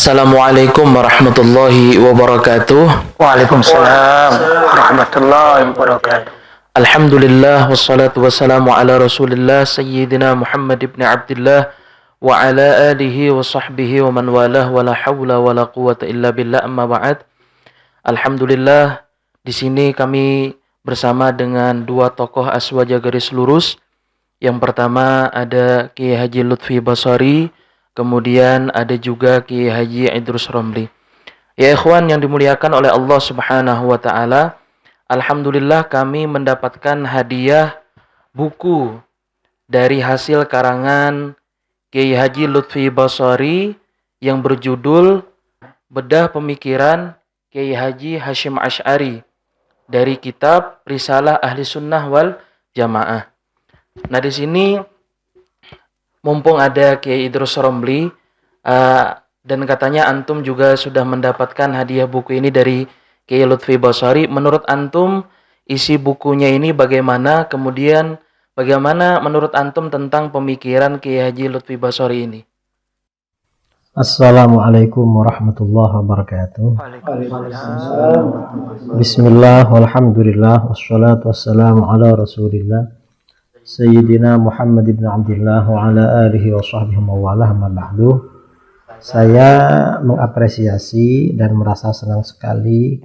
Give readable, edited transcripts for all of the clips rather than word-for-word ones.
Assalamualaikum warahmatullahi wabarakatuh. Waalaikumsalam warahmatullahi wabarakatuh. Alhamdulillah wassalatu wassalamu ala Rasulillah Sayyidina Muhammad ibn Abdullah wa ala alihi wa sahbihi wa man walah wa la hawla wa la quwata illa billah amma ba'd. Alhamdulillah di sini kami bersama dengan dua tokoh aswaja garis lurus. Yang pertama ada Kiai Haji Lutfi Basari, kemudian ada juga Kiai Haji Idrus Romli. Ya ikhwan yang dimuliakan oleh Allah Subhanahu wa taala, alhamdulillah kami mendapatkan hadiah buku dari hasil karangan Kiai Haji Lutfi Basari yang berjudul Bedah Pemikiran Kiai Haji Hasyim Asy'ari dari kitab Risalah Ahli Sunnah wal Jamaah. Nah, di sini mumpung ada Kiai Idrus Romli dan katanya antum juga sudah mendapatkan hadiah buku ini dari Kiai Lutfi Basari. Menurut antum isi bukunya ini bagaimana? Kemudian bagaimana menurut antum tentang pemikiran Kiai Haji Lutfi Basari ini? Assalamualaikum warahmatullahi wabarakatuh. Bismillah, walhamdulillah, wassalatu wassalamu ala rasulillah Sayyidina Muhammad ibn Abdullah wa ala alihi wa sahbihi wa walah ma ba'du. Saya mengapresiasi dan merasa senang sekali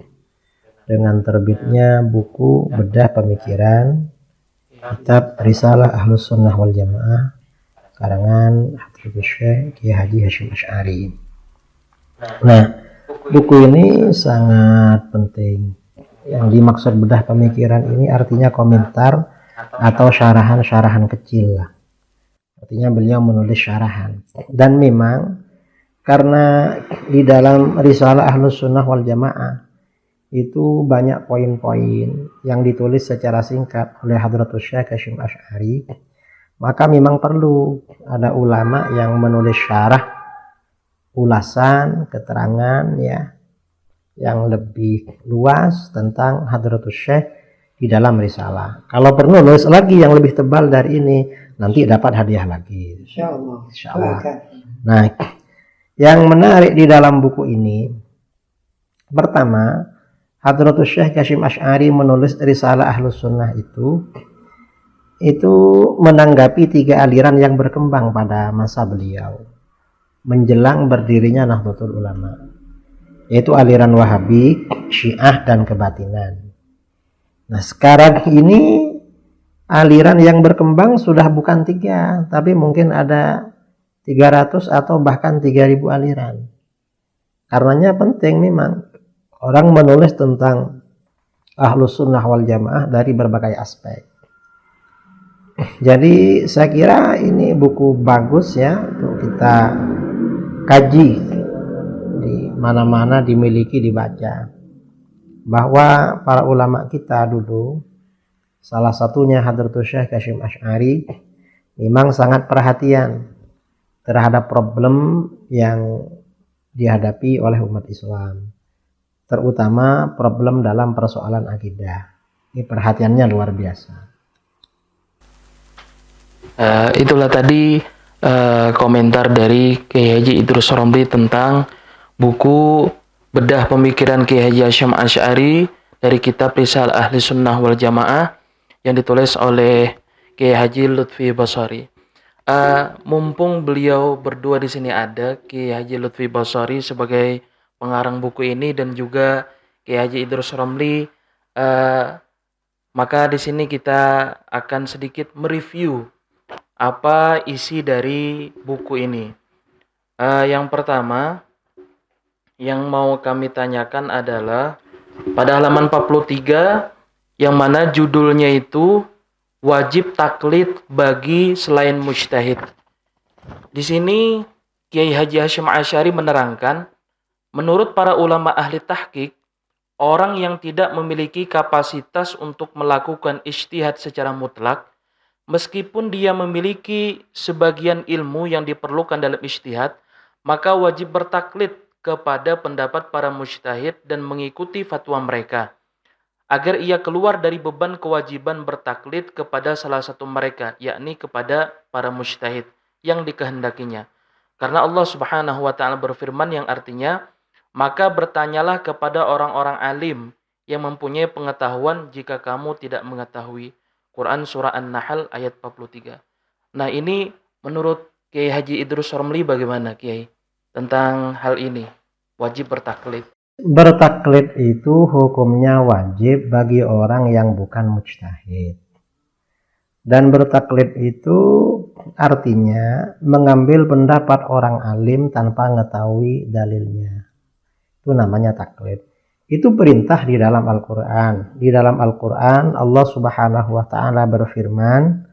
dengan terbitnya buku Bedah Pemikiran kitab Risalah Ahlus Sunnah wal Jamaah karangan Habibus Syekh Kiai Haji Hasyim Asy'ari. Nah, buku ini sangat penting. Yang dimaksud bedah pemikiran ini artinya komentar atau syarahan-syarahan kecil lah. Artinya beliau menulis syarahan. Dan memang karena di dalam Risalah Ahlus Sunnah wal Jamaah itu banyak poin-poin yang ditulis secara singkat oleh Hadratus Syekh Hasyim Asy'ari, maka memang perlu ada ulama yang menulis syarah, ulasan, keterangan ya yang lebih luas tentang Hadratus Syekh di dalam risalah. Kalau perlu nulis lagi yang lebih tebal dari ini, nanti dapat hadiah lagi. Insyaallah. Nah, yang menarik di dalam buku ini, pertama, Hadratus Syekh Hasyim Asy'ari menulis Risalah Ahlus Sunnah itu menanggapi tiga aliran yang berkembang pada masa beliau menjelang berdirinya Nahdlatul Ulama, yaitu aliran Wahabi, Syiah, dan Kebatinan. Nah, sekarang ini aliran yang berkembang sudah bukan 3, tapi mungkin ada 300 atau bahkan 3000 aliran. Karenanya penting memang orang menulis tentang Ahlus Sunnah wal Jamaah dari berbagai aspek. Jadi saya kira ini buku bagus ya untuk kita kaji, di mana-mana dimiliki, dibaca. Bahwa para ulama kita dulu, salah satunya Hadratus Syekh Hasyim Asy'ari, memang sangat perhatian terhadap problem yang dihadapi oleh umat Islam, terutama problem dalam persoalan akidah. Ini perhatiannya luar biasa. Itulah tadi komentar dari Kiai Haji Idrus Romli tentang buku Bedah Pemikiran Kiai Haji Hasyim Asy'ari dari kitab Risalah Ahli Sunnah wal Jamaah yang ditulis oleh Kiai Haji Lutfi Basari. Mumpung beliau berdua di sini ada, Kiai Haji Lutfi Basari sebagai pengarang buku ini dan juga Kiai Haji Idrus Romli, maka di sini kita akan sedikit mereview apa isi dari buku ini. Yang pertama yang mau kami tanyakan adalah pada halaman 43 yang mana judulnya itu wajib taklid bagi selain mujtahid. Di sini Kiai Haji Hasyim Asy'ari menerangkan, menurut para ulama ahli tahqiq, orang yang tidak memiliki kapasitas untuk melakukan ijtihad secara mutlak, meskipun dia memiliki sebagian ilmu yang diperlukan dalam ijtihad, maka wajib bertaklid kepada pendapat para mujtahid dan mengikuti fatwa mereka, agar ia keluar dari beban kewajiban bertaklid kepada salah satu mereka, yakni kepada para mujtahid yang dikehendakinya. Karena Allah Subhanahu wa taala berfirman yang artinya, "Maka bertanyalah kepada orang-orang alim yang mempunyai pengetahuan jika kamu tidak mengetahui." Quran surah An-Nahl ayat 43. Nah, ini menurut Kiai Haji Idrus Romli bagaimana, Kiai? Tentang hal ini, wajib bertaklid. Bertaklid itu hukumnya wajib bagi orang yang bukan mujtahid. Dan bertaklid itu artinya mengambil pendapat orang alim tanpa mengetahui dalilnya. Itu namanya taklid. Itu perintah di dalam Al-Quran. Di dalam Al-Quran Allah Subhanahu wa ta'ala berfirman,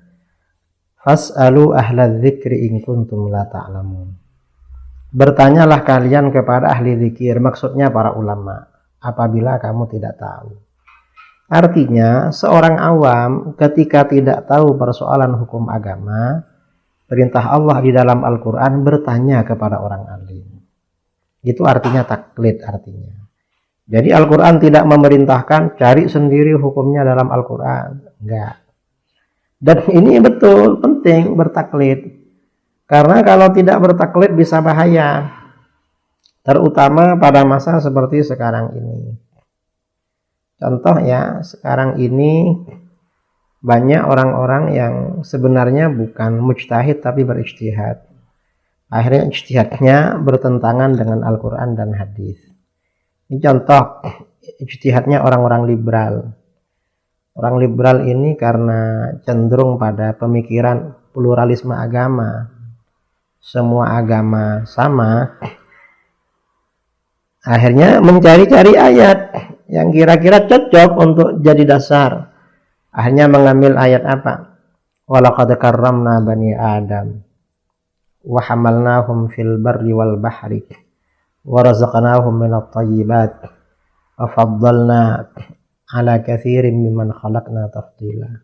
"Fas'alu ahla dzikri in kuntum la ta'lamun." Bertanyalah kalian kepada ahli zikir, maksudnya para ulama, apabila kamu tidak tahu. Artinya, seorang awam ketika tidak tahu persoalan hukum agama, perintah Allah di dalam Al-Quran bertanya kepada orang alim. Itu artinya taklid artinya. Jadi Al-Quran tidak memerintahkan cari sendiri hukumnya dalam Al-Quran. Enggak. Dan ini betul penting bertaklid. Karena kalau tidak bertaklid bisa bahaya. Terutama pada masa seperti sekarang ini. Contoh ya, sekarang ini banyak orang-orang yang sebenarnya bukan mujtahid tapi berijtihad. Akhirnya ijtihadnya bertentangan dengan Al-Quran dan hadis. Ini contoh ijtihadnya orang-orang liberal. Orang liberal ini karena cenderung pada pemikiran pluralisme agama, semua agama sama, akhirnya mencari-cari ayat yang kira-kira cocok untuk jadi dasar. Akhirnya mengambil ayat apa? Walaqad karramna bani Adam wa hamalnahum fil barri wal bahri wa razaqnahum minat thayyibat wa faddalna ala katsirin mimman khalaqna tafdila.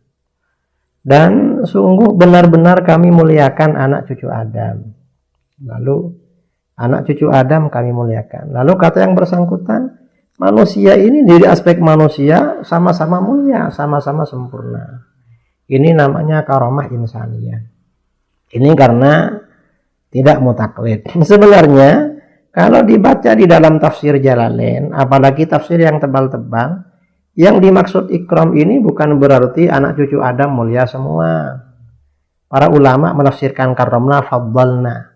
Dan sungguh benar-benar kami muliakan anak cucu Adam. Lalu anak cucu Adam kami muliakan. Lalu kata yang bersangkutan, manusia ini dari aspek manusia sama-sama mulia, sama-sama sempurna. Ini namanya karomah insaniyah. Ini karena tidak mutaklid. Sebenarnya kalau dibaca di dalam tafsir Jalalain, apalagi tafsir yang tebal-tebal, yang dimaksud ikram ini bukan berarti anak cucu Adam mulia semua. Para ulama menafsirkan karomna faddalna.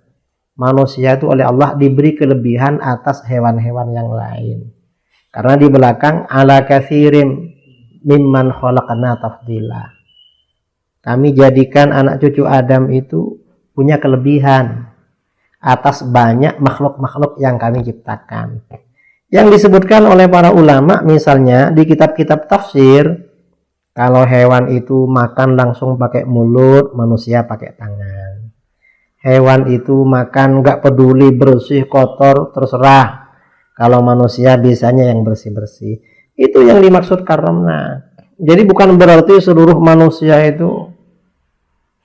Manusia itu oleh Allah diberi kelebihan atas hewan-hewan yang lain. Karena di belakang ala katsirim mimman khalaqna tafdila. Kami jadikan anak cucu Adam itu punya kelebihan atas banyak makhluk-makhluk yang kami ciptakan. Yang disebutkan oleh para ulama misalnya di kitab-kitab tafsir, kalau hewan itu makan langsung pakai mulut, manusia pakai tangan. Hewan itu makan nggak peduli bersih kotor terserah. Kalau manusia biasanya yang bersih-bersih. Itu yang dimaksud karomna. Jadi bukan berarti seluruh manusia itu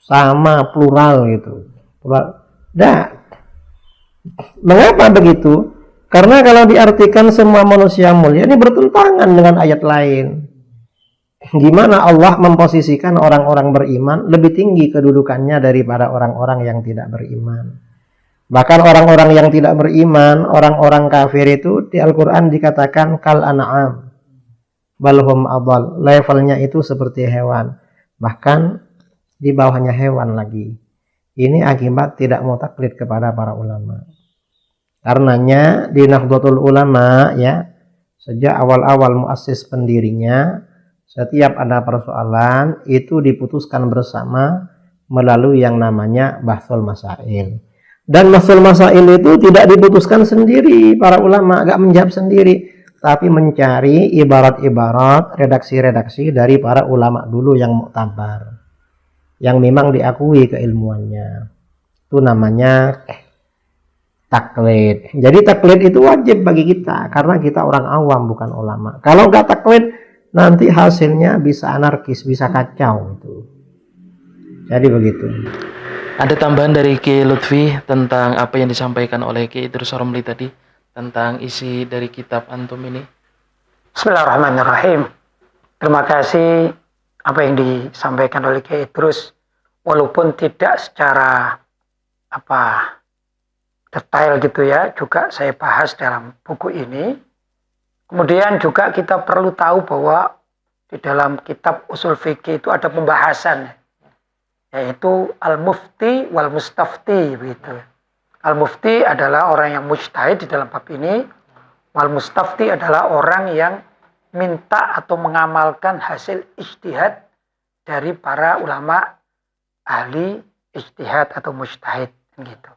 sama plural gitu. Plural. Nah, mengapa begitu? Karena kalau diartikan semua manusia mulia ini bertentangan dengan ayat lain. Gimana Allah memposisikan orang-orang beriman lebih tinggi kedudukannya daripada orang-orang yang tidak beriman. Bahkan orang-orang yang tidak beriman, orang-orang kafir itu di Al-Quran dikatakan kal an'am balhum adal. Levelnya itu seperti hewan. Bahkan di bawahnya hewan lagi. Ini akibat tidak mau taklid kepada para ulama. Karenanya di Nahdlatul Ulama ya, sejak awal-awal muassis pendirinya, setiap ada persoalan itu diputuskan bersama melalui yang namanya bahsul masail. Dan bahsul masail itu tidak diputuskan sendiri, para ulama gak menjawab sendiri, tapi mencari ibarat-ibarat, redaksi-redaksi dari para ulama dulu yang muktabar, yang memang diakui keilmuannya. Itu namanya taklid. Jadi taklid itu wajib bagi kita karena kita orang awam bukan ulama. Kalau nggak taklid nanti hasilnya bisa anarkis, bisa kacau itu. Jadi begitu. Ada tambahan dari Kiai Lutfi tentang apa yang disampaikan oleh Kiai Idrus Romli tadi tentang isi dari kitab antum ini? Bismillahirrahmanirrahim. Terima kasih apa yang disampaikan oleh Kiai Idrus, walaupun tidak secara detail gitu ya, juga saya bahas dalam buku ini. Kemudian juga kita perlu tahu bahwa di dalam kitab usul fikih itu ada pembahasan, yaitu al-mufti wal mustafti begitu. Al-mufti adalah orang yang mujtahid di dalam bab ini, wal mustafti adalah orang yang minta atau mengamalkan hasil ijtihad dari para ulama ahli ijtihad atau mujtahid gitu.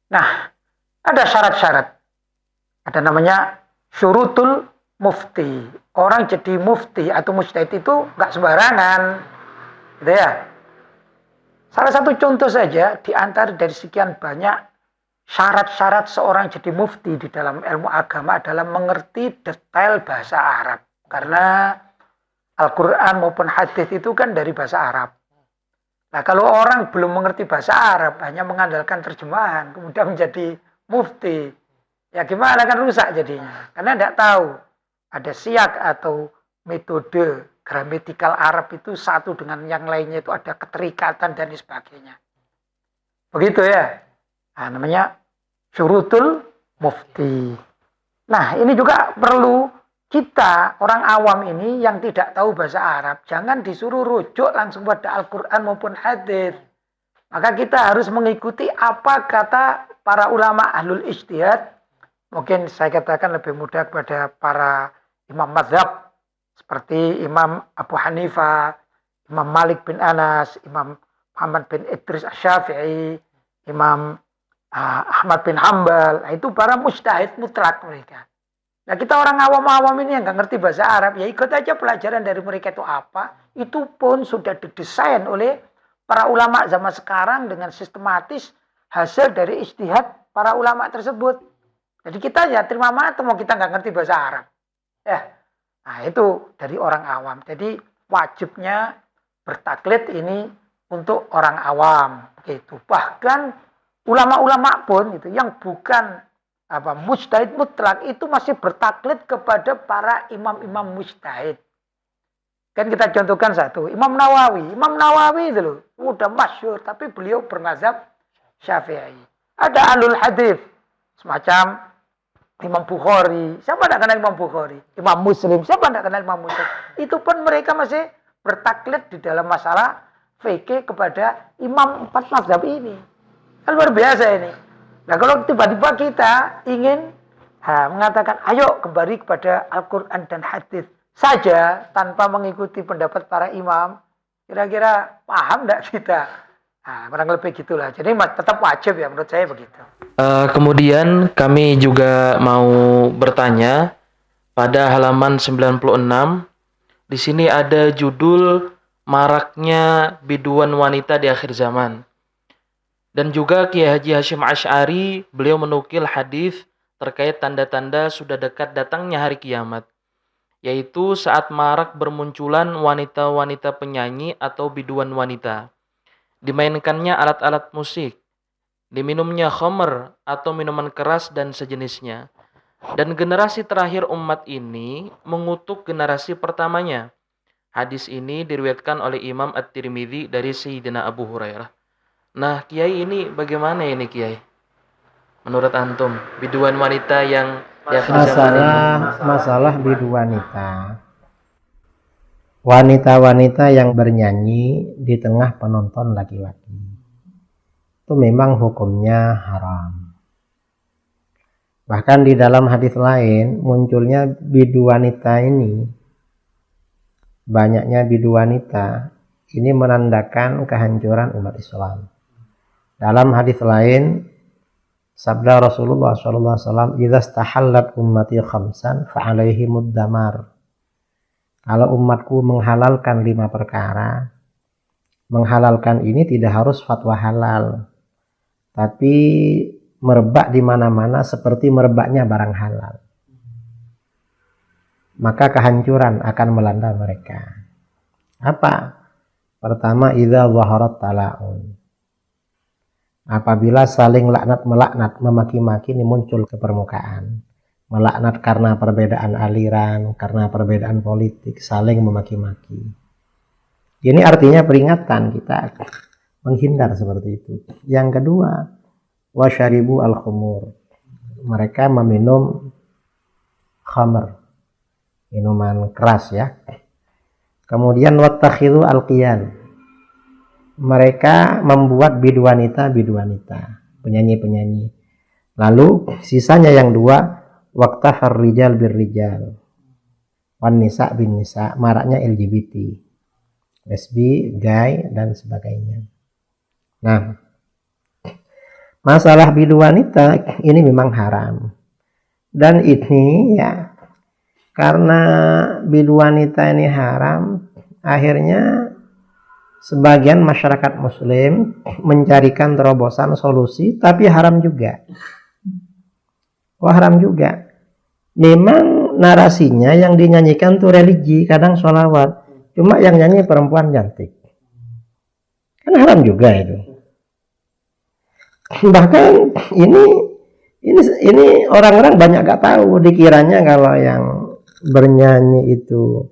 Nah, ada syarat-syarat. Ada namanya syurutul mufti. Orang jadi mufti atau mujtahid itu nggak sembarangan. Gitu ya. Salah satu contoh saja di antara dari sekian banyak syarat-syarat seorang jadi mufti di dalam ilmu agama adalah mengerti detail bahasa Arab. Karena Al-Quran maupun hadis itu kan dari bahasa Arab. Nah, kalau orang belum mengerti bahasa Arab, hanya mengandalkan terjemahan, kemudian menjadi mufti, ya gimana, kan rusak jadinya. Karena tidak tahu ada siyak atau metode gramatikal Arab itu satu dengan yang lainnya itu ada keterikatan dan sebagainya. Begitu ya. Nah, namanya syurutul mufti. Nah, ini juga perlu kita, orang awam ini yang tidak tahu bahasa Arab, jangan disuruh rujuk langsung pada Al-Quran maupun hadis. Maka kita harus mengikuti apa kata para ulama ahlul ijtihad. Mungkin saya katakan lebih mudah kepada para imam mazhab, seperti Imam Abu Hanifah, Imam Malik bin Anas, Imam Muhammad bin Idris Asy-Syafi'i, Imam Ahmad bin Hambal. Nah, itu para mujtahid mutlak mereka. Nah, kita orang awam-awam ini yang nggak ngerti bahasa Arab, ya ikut aja pelajaran dari mereka itu apa. Itu pun sudah didesain oleh para ulama zaman sekarang dengan sistematis hasil dari ijtihad para ulama tersebut. Jadi kita ya terima mata mau kita nggak ngerti bahasa Arab. Ya, nah itu dari orang awam. Jadi wajibnya bertaklid ini untuk orang awam. Gitu. Bahkan ulama-ulama pun itu yang bukan mujtahid mutlak itu masih bertaklid kepada para imam-imam mujtahid. Kan kita contohkan satu, Imam Nawawi. Imam Nawawi itu loh, udah masyhur, tapi beliau bermazhab Syafi'i. Ada alul hadis semacam Imam Bukhari. Siapa tidak kenal Imam Bukhari? Imam Muslim. Siapa tidak kenal Imam Muslim? Itu pun mereka masih bertaklid di dalam masalah fikih kepada imam empat mazhab ini. Kan luar biasa ini. Nah, kalau tiba-tiba kita ingin mengatakan, ayo kembali kepada Al-Quran dan hadis saja tanpa mengikuti pendapat para imam, kira-kira paham tidak kita? Nah, kurang lebih gitulah. Jadi tetap wajib ya menurut saya begitu. Kemudian kami juga mau bertanya pada halaman 96. Di sini ada judul maraknya biduan wanita di akhir zaman. Dan juga Kiai Haji Hasyim Asy'ari, beliau menukil hadis terkait tanda-tanda sudah dekat datangnya hari kiamat, yaitu saat marak bermunculan wanita-wanita penyanyi atau biduan wanita, dimainkannya alat-alat musik, diminumnya khamr atau minuman keras dan sejenisnya. Dan generasi terakhir umat ini mengutuk generasi pertamanya. Hadis ini diriwayatkan oleh Imam At-Tirmidzi dari Sayyidina Abu Hurairah. Nah, Kiai, ini bagaimana ini, Kiai? Menurut antum, biduan wanita yang masalah biduan wanita. Wanita-wanita yang bernyanyi di tengah penonton laki-laki. Itu memang hukumnya haram. Bahkan di dalam hadis lain munculnya bidu wanita ini, banyaknya bidu wanita ini menandakan kehancuran umat Islam. Dalam hadis lain, sabda Rasulullah SAW, "Idza stahallat ummati khamsan fa'alaihimud damar." Kalau umatku menghalalkan 5 perkara, menghalalkan ini tidak harus fatwa halal, tapi merebak di mana-mana seperti merebaknya barang halal. Maka kehancuran akan melanda mereka. Apa? Pertama, idza zaharat tala'un. Apabila saling laknat melaknat, memaki-maki ini muncul ke permukaan. Melaknat karena perbedaan aliran, karena perbedaan politik, saling memaki-maki. Ini artinya peringatan kita menghindar seperti itu. Yang kedua, wa syaribu al-khumur. Mereka meminum khamr, minuman keras ya. Kemudian wattakhidhu al-qiyan. Mereka membuat biduanita, penyanyi-penyanyi. Lalu sisanya yang dua, waqtafar rijal birrijal. Wan nisa bin nisa, maraknya LGBT. Lesbi, gay dan sebagainya. Nah, masalah bidu wanita ini memang haram. Dan ini ya karena bidu wanita ini haram, akhirnya sebagian masyarakat muslim mencarikan terobosan solusi, tapi haram juga. Haram juga. Memang narasinya yang dinyanyikan tuh religi, kadang sholawat. Cuma yang nyanyi perempuan cantik. Kan haram juga itu. Bahkan ini orang-orang banyak gak tahu, dikiranya kalau yang bernyanyi itu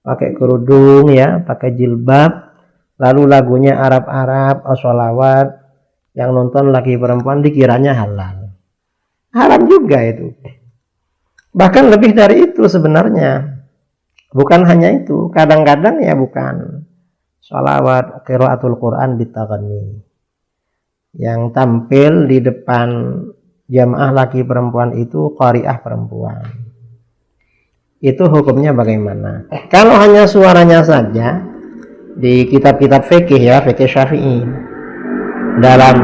pakai kerudung ya, pakai jilbab, lalu lagunya Arab-Arab, sholawat, yang nonton laki perempuan dikiranya halal. Haram juga itu. Bahkan lebih dari itu sebenarnya. Bukan hanya itu, kadang-kadang ya bukan sholawat, qiraatul Quran bitaghanni. Yang tampil di depan jamaah laki perempuan itu qari'ah perempuan. Itu hukumnya bagaimana? Kalau hanya suaranya saja di kitab-kitab fikih ya, fikih Syafi'i, dalam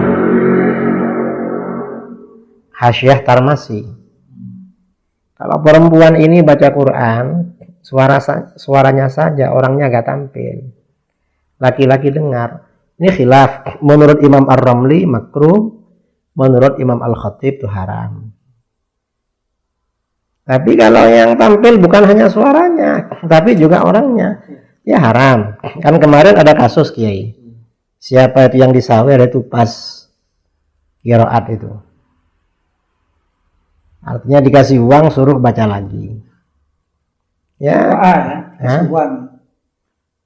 Hasyiah Tarmasi, kalau perempuan ini baca Quran, suaranya saja, orangnya gak tampil, laki-laki dengar, ini khilaf. Menurut Imam Ar-Ramli makruh, menurut Imam Al-Khatib itu haram. Tapi kalau yang tampil bukan hanya suaranya, tapi juga orangnya, ya haram. Kan kemarin ada kasus Kiai, siapa itu yang disawer itu pas qiraat itu, artinya dikasih uang suruh baca lagi. Ya, kasih uang.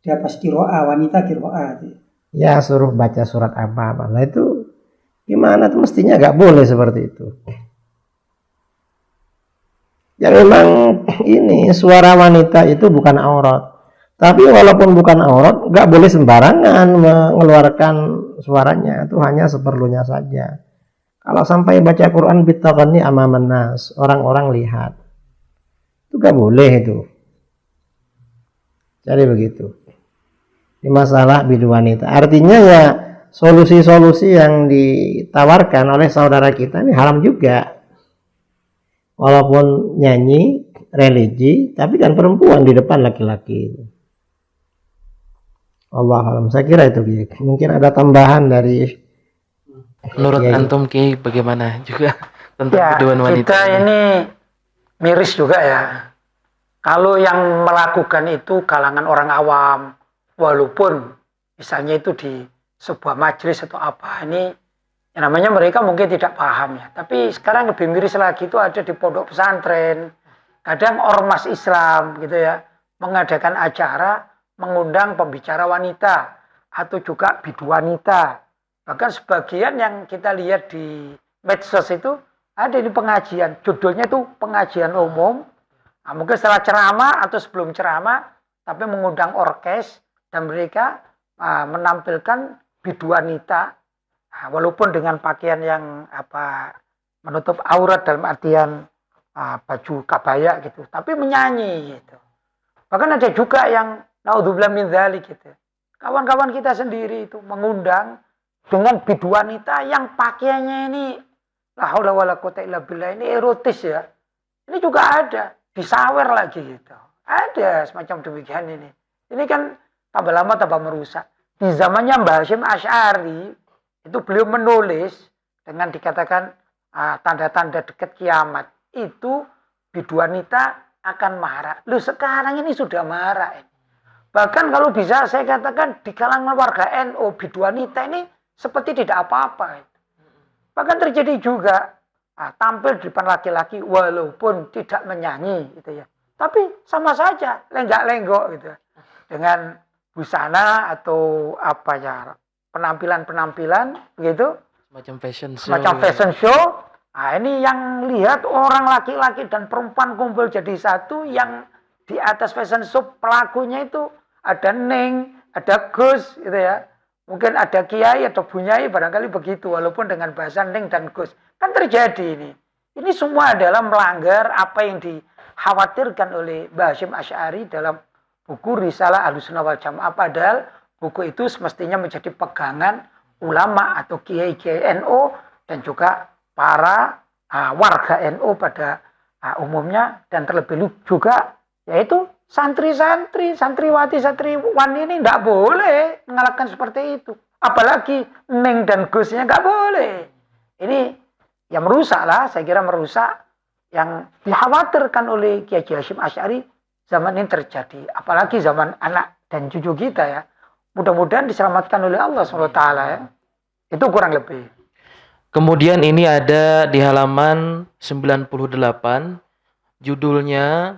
Dia pas qiraat, wanita qiraat. Ya suruh baca surat apa-apa. Nah itu gimana tuh, mestinya gak boleh seperti itu. Ya memang ini suara wanita itu bukan aurat. Tapi walaupun bukan aurat, gak boleh sembarangan mengeluarkan suaranya. Itu hanya seperlunya saja. Kalau sampai baca Quran bitaghanni amaman nas, orang-orang lihat, itu gak boleh itu. Jadi begitu. Ini masalah bidu wanita. Artinya ya solusi-solusi yang ditawarkan oleh saudara kita ini haram juga. Walaupun nyanyi religi, tapi kan perempuan di depan laki-laki. Allah alam. Saya kira itu Kiai. Mungkin ada tambahan dari Menurut Kiai. antum Kiai bagaimana juga tentang Ya, biduan wanita? kita ini miris juga ya. Kalau yang melakukan itu kalangan orang awam, walaupun misalnya itu di sebuah majelis atau apa, ini yang namanya mereka mungkin tidak paham ya. Tapi sekarang lebih miris lagi itu ada di pondok pesantren, kadang ormas Islam gitu ya, mengadakan acara, mengundang pembicara wanita atau juga bidu wanita. Bahkan sebagian yang kita lihat di medsos itu ada di pengajian, judulnya itu pengajian umum. Nah, mungkin setelah ceramah atau sebelum ceramah, tapi mengundang orkes dan mereka menampilkan bidu wanita, walaupun dengan pakaian yang menutup aurat dalam artian baju kabaya gitu, tapi menyanyi gitu. Bahkan ada juga yang naudzubillah min dzalik gitu. Kawan-kawan kita sendiri itu mengundang dengan bidu wanita yang pakaiannya ini la haula wala quwata illa billah, ini erotis ya. Ini juga ada, disawer lagi gitu. Ada semacam demikian ini. Ini kan tambah lama tambah merusak. Di zamannya Mbah Hasyim Asy'ari itu beliau menulis dengan dikatakan tanda-tanda dekat kiamat itu bidu wanita akan marak. Loh sekarang ini sudah marak. Bahkan kalau bisa saya katakan di kalangan warga NU bidu wanita ini seperti tidak apa-apa. Bahkan terjadi juga tampil di depan laki-laki walaupun tidak menyanyi gitu ya. Tapi sama saja lenggak-lenggok gitu. Dengan busana atau penampilan-penampilan begitu Macam fashion show. Semacam fashion show. Nah, ini yang lihat orang laki-laki dan perempuan kumpul jadi satu, yang di atas fashion show pelakunya itu ada Neng, ada Gus gitu ya. Mungkin ada Kiai atau Bunyai barangkali begitu, walaupun dengan bahasa Neng dan Gus. Kan terjadi ini. Ini semua adalah melanggar apa yang dikhawatirkan oleh Mbah Hasyim Asy'ari dalam buku Risalah Ahlussunnah wal Jamaah. Padahal buku itu semestinya menjadi pegangan ulama atau kiai-kiai NU dan juga para warga NU pada umumnya, dan terlebih juga yaitu santri-santri, santriwati, santriwan ini tidak boleh mengalahkan seperti itu. Apalagi Neng dan Gusnya nggak boleh. Ini yang merusak lah, saya kira merusak yang dikhawatirkan oleh Kiai Hasyim Asy'ari zaman ini terjadi. Apalagi zaman anak dan cucu kita ya. Mudah-mudahan diselamatkan oleh Allah SWT ya. Itu kurang lebih. Kemudian ini ada di halaman 98, judulnya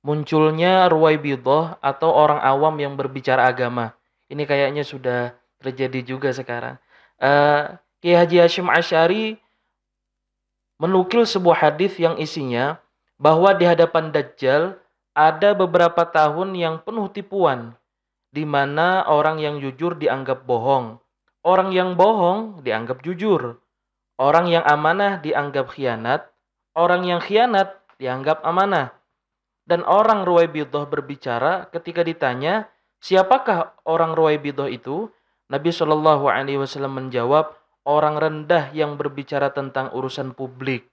munculnya Ruwaibidah atau orang awam yang berbicara agama. Ini kayaknya sudah terjadi juga sekarang. Kiai Haji Hasyim Asy'ari menukil sebuah hadis yang isinya bahwa di hadapan Dajjal ada beberapa tahun yang penuh tipuan, di mana orang yang jujur dianggap bohong, orang yang bohong dianggap jujur, orang yang amanah dianggap khianat, orang yang khianat dianggap amanah. Dan orang Ruwaibidah berbicara ketika ditanya, siapakah orang Ruwaibidah itu? Nabi Shallallahu Alaihi Wasallam menjawab, orang rendah yang berbicara tentang urusan publik.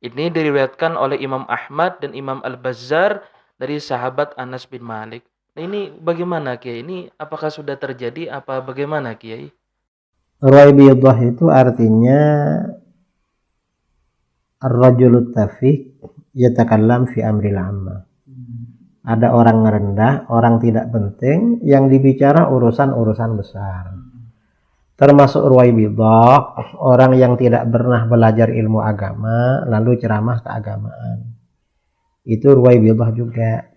Ini diriwayatkan oleh Imam Ahmad dan Imam Al-Bazzar dari sahabat Anas bin Malik. Nah, ini bagaimana Kiai? Ini apakah sudah terjadi apa bagaimana Kiai? Ruwaibidah itu artinya ar-rajulut tafiq yatakallam fi amril amma. Ada orang rendah, orang tidak penting yang dibicara urusan-urusan besar. Termasuk Ruwaibidah, orang yang tidak pernah belajar ilmu agama lalu ceramah keagamaan. Itu Ruwaibidah juga.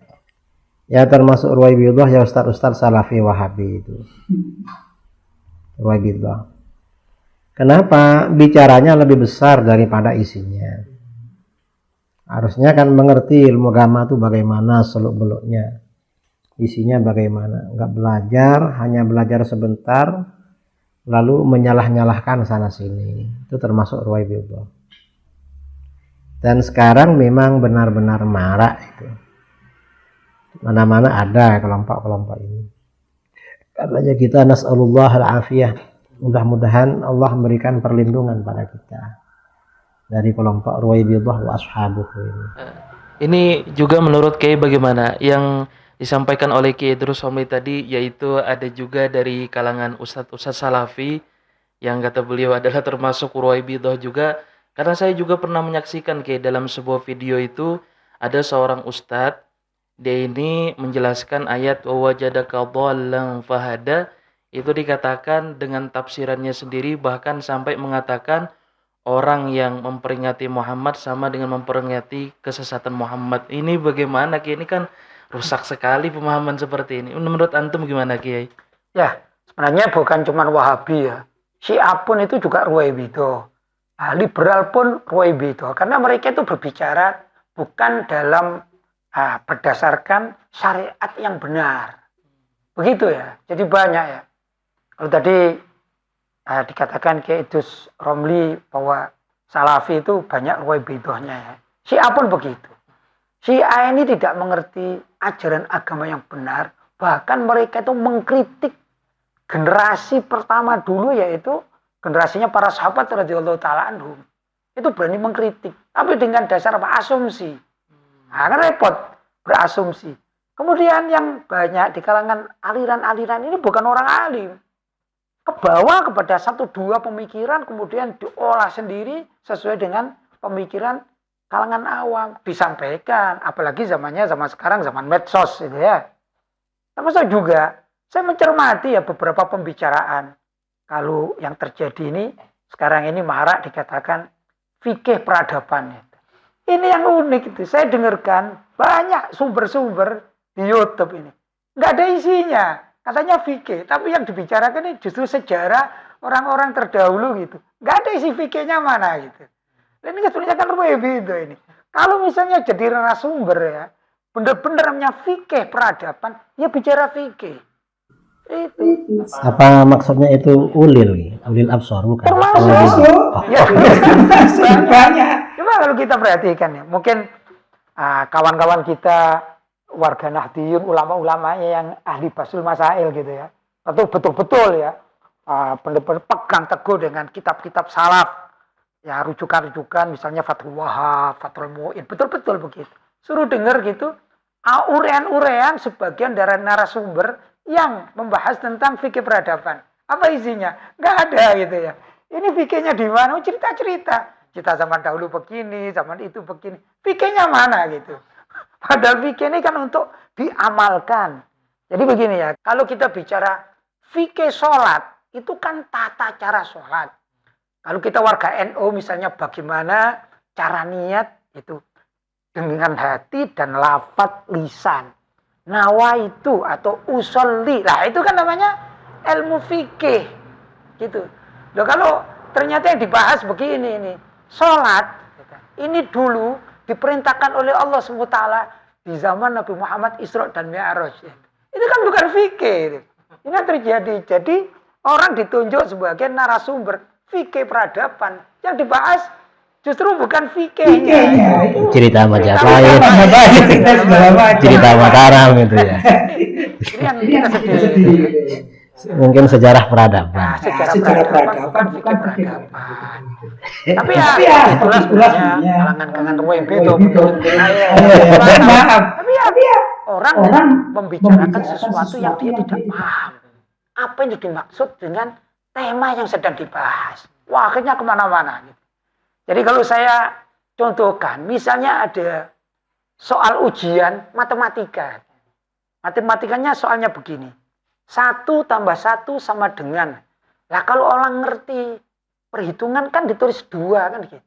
Ya termasuk Ruwaibidah ya ustaz-ustaz Salafi Wahabi itu. Ruwaibidah. Kenapa? Bicaranya lebih besar daripada isinya. Harusnya kan mengerti ilmu agama itu bagaimana seluk-beluknya. Isinya bagaimana. Enggak belajar, hanya belajar sebentar, lalu menyalah-nyalahkan sana-sini. Itu termasuk Ruwaibidah. Dan sekarang memang benar-benar marak itu. Mana-mana ada kelompok-kelompok ini. Karenanya kita nas'alullah al-afiyah. Mudah-mudahan Allah memberikan perlindungan pada kita dari kelompok Ruwaibidah wa ashabuhu ini. Ini juga menurut Kiai bagaimana yang disampaikan oleh Kiai Idrus Homli tadi, yaitu ada juga dari kalangan ustadz-ustadz Salafi yang kata beliau adalah termasuk Ruwaibidah juga. Karena saya juga pernah menyaksikan Kiai dalam sebuah video itu ada seorang ustadz, dia ini menjelaskan ayat wa wajadaka dhallan fahada, itu dikatakan dengan tafsirannya sendiri, bahkan sampai mengatakan orang yang memperingati Muhammad sama dengan memperingati kesesatan Muhammad. Ini bagaimana Kiai? Ini kan rusak sekali pemahaman seperti ini. Menurut antum gimana Kiai? Ya, sebenarnya bukan cuma Wahabi ya. Syiah pun itu juga Ruwaibidah. Liberal pun Ruwaibidah. Karena mereka itu berbicara bukan dalam berdasarkan syariat yang benar. Begitu ya. Jadi banyak ya. Kalau tadi dikatakan Kiai Idrus Romli bahwa Salafi itu banyak Ruwaibidahnya ya. Syiah pun begitu. Syiah ini tidak mengerti ajaran agama yang benar. Bahkan mereka itu mengkritik generasi pertama dulu, yaitu generasinya para sahabat radhiyallahu taala anhum. Itu berani mengkritik. Tapi dengan dasar apa? Asumsi. Nah, kan repot berasumsi. Kemudian yang banyak di kalangan aliran-aliran ini bukan orang alim. Kebawa kepada satu dua pemikiran, kemudian diolah sendiri sesuai dengan pemikiran kalangan awam, disampaikan. Apalagi zaman sekarang, zaman medsos gitu ya. Termasuk juga saya mencermati ya beberapa pembicaraan. Kalau yang terjadi ini sekarang ini marak dikatakan fikih peradaban. Ini yang unik itu. Saya dengarkan banyak sumber-sumber di YouTube ini. Nggak ada isinya. Katanya fikih, tapi yang dibicarakan ini justru sejarah orang-orang terdahulu gitu. Nggak ada isi fikihnya mana gitu. Dan ini sebenarnya kan begitu ini. Kalau misalnya jadi narasumber ya, benar-benar namanya fikih peradaban, ya bicara fikih. Itu. Apa maksudnya itu ulil absor bukan? Termasuk. Ya, banyak. coba kalau kita perhatikan ya, mungkin kawan-kawan kita warga Nahdiyun, ulama-ulamanya yang ahli basul masail gitu ya, atau betul-betul ya benar-benar pegang teguh dengan kitab-kitab salaf. Ya rujukan-rujukan misalnya Fathul Wahab, Fathul Mu'in, betul-betul begitu. Suruh dengar gitu, urean-urean sebagian dari narasumber yang membahas tentang fikih peradaban. Apa isinya? Nggak ada gitu ya. Ini fikihnya di mana? Cerita-cerita. Kita zaman dahulu begini, zaman itu begini. Fikihnya mana gitu? Padahal fikih ini kan untuk diamalkan. Jadi begini ya, kalau kita bicara fikih sholat, itu kan tata cara sholat. Kalau kita warga NU misalnya bagaimana cara niat itu dengan hati dan lafaz lisan. Nawa itu atau usolli. Nah itu kan namanya ilmu fikih. Gitu. Loh kalau ternyata yang dibahas begini ini. Sholat. Ini dulu diperintahkan oleh Allah SWT di zaman Nabi Muhammad Isra dan Mi'raj. Itu kan bukan fikih. Ini yang terjadi. Jadi orang ditunjuk sebagai narasumber fikih peradaban. Yang dibahas justru bukan fikihnya. Cerita Majapahit, cerita Mataram gitu ya. Ini yang kita sedih. Mungkin sejarah peradaban. Nah, sejarah peradaban bukan fikih peradaban. Tapi ya itulah sebenarnya kalangan WB itu menurut saya. Maaf. Tapi ya orang membicarakan sesuatu yang dia tidak paham. Apa yang dimaksud dengan tema yang sedang dibahas. Wah, akhirnya kemana-mana. Jadi kalau saya contohkan, misalnya ada soal ujian matematika. Matematikanya soalnya begini. 1 tambah 1 sama dengan. Lah kalau orang ngerti perhitungan kan ditulis 2 kan gitu.